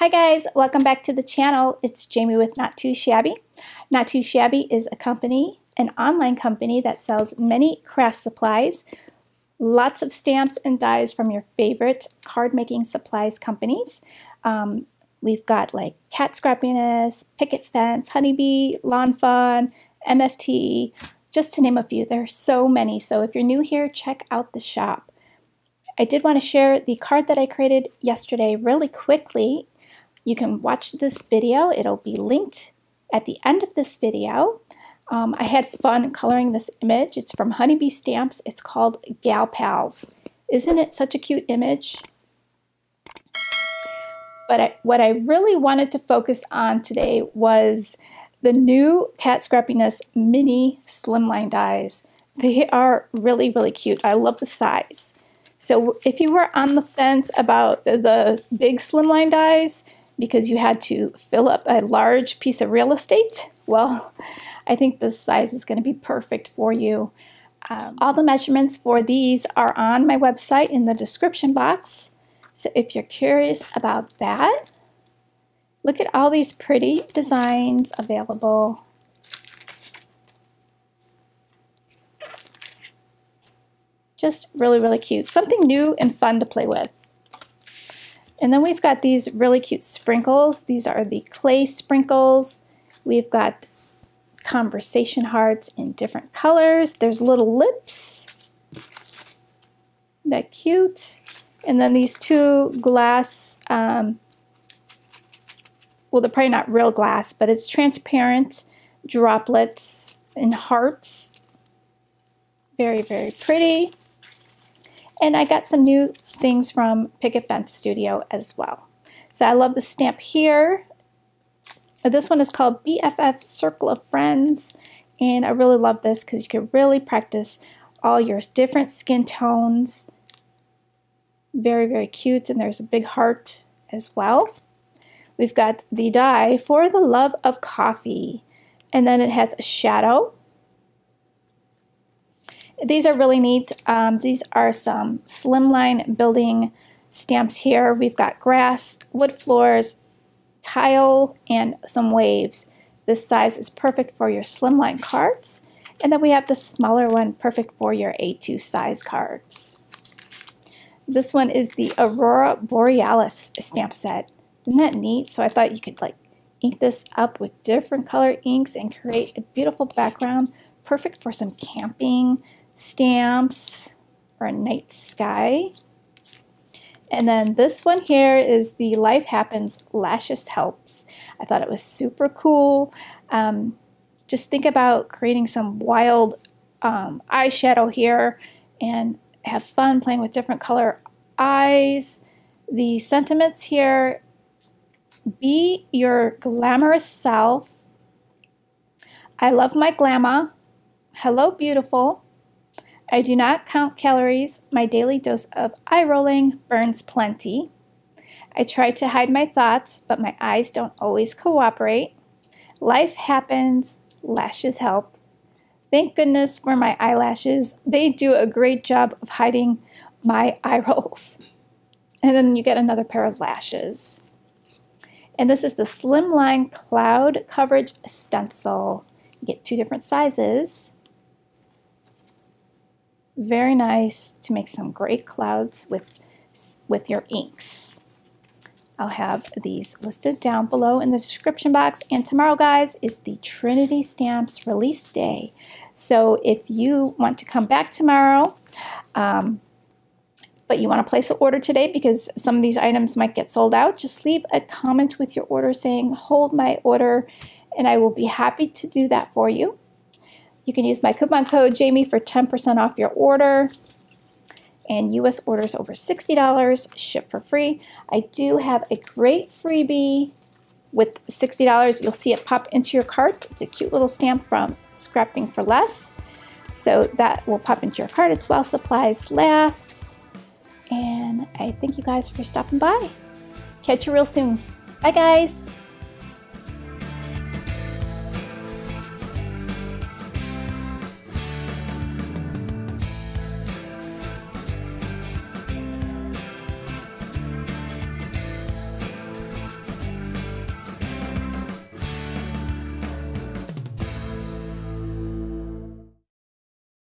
Hi guys, welcome back to the channel. It's Jamie with Not Too Shabby. Not Too Shabby is a company, an online company that sells many craft supplies, lots of stamps and dies from your favorite card making supplies companies. We've got like Cat Scrappiness, Picket Fence, Honeybee, Lawn Fun, MFT, just to name a few. There are so many, so if you're new here, check out the shop. I did want to share the card that I created yesterday really quickly. You can watch this video. It'll be linked at the end of this video. I had fun coloring this image. It's from Honeybee Stamps. It's called Gal Pals. Isn't it such a cute image? But what I really wanted to focus on today was the new Cat Scrappiness mini slimline dies. They are really, really cute. I love the size. So if you were on the fence about the big slimline dies because you had to fill up a large piece of real estate, well, I think this size is going to be perfect for you. All the measurements for these are on my website in the description box. So if you're curious about that, look at all these pretty designs available. Just really, really cute. Something new and fun to play with. And then we've got these really cute sprinkles. These are the clay sprinkles. We've got conversation hearts in different colors. There's little lips. That cute. And then these two glass, well, they're probably not real glass, but it's transparent droplets in hearts. Very, very pretty. And I got some new things from Picket Fence Studio as well. So I love the stamp here. This one is called BFF Circle of Friends. And I really love this because you can really practice all your different skin tones. Very, very cute. And there's a big heart as well. We've got the die for the love of coffee. And then it has a shadow. These are really neat. These are some slimline building stamps here. We've got grass, wood floors, tile, and some waves. This size is perfect for your slimline cards. And then we have the smaller one, perfect for your A2 size cards. This one is the Aurora Borealis stamp set. Isn't that neat? So I thought you could like ink this up with different color inks and create a beautiful background, perfect for some camping stamps or a night sky. And then this one here is the Life Happens Lashes Helps. I thought it was super cool. Just think about creating some wild eyeshadow here and have fun playing with different color eyes. The sentiments here: be your glamorous self. I love my glamour. Hello, beautiful. I do not count calories. My daily dose of eye rolling burns plenty. I try to hide my thoughts, but my eyes don't always cooperate. Life happens. Lashes help. Thank goodness for my eyelashes. They do a great job of hiding my eye rolls. And then you get another pair of lashes. And this is the Slimline Cloud Coverage Stencil. You get two different sizes. Very nice to make some great clouds with your inks. I'll have these listed down below in the description box. And tomorrow, guys, is the Trinity Stamps release day. So if you want to come back tomorrow, but you want to place an order today because some of these items might get sold out, just leave a comment with your order saying, hold my order, and I will be happy to do that for you. You can use my coupon code Jamie for 10% off your order. And US orders over $60, ship for free. I do have a great freebie with $60. You'll see it pop into your cart. It's a cute little stamp from Scrapping for Less. So that will pop into your cart. It's while supplies lasts. And I thank you guys for stopping by. Catch you real soon. Bye, guys.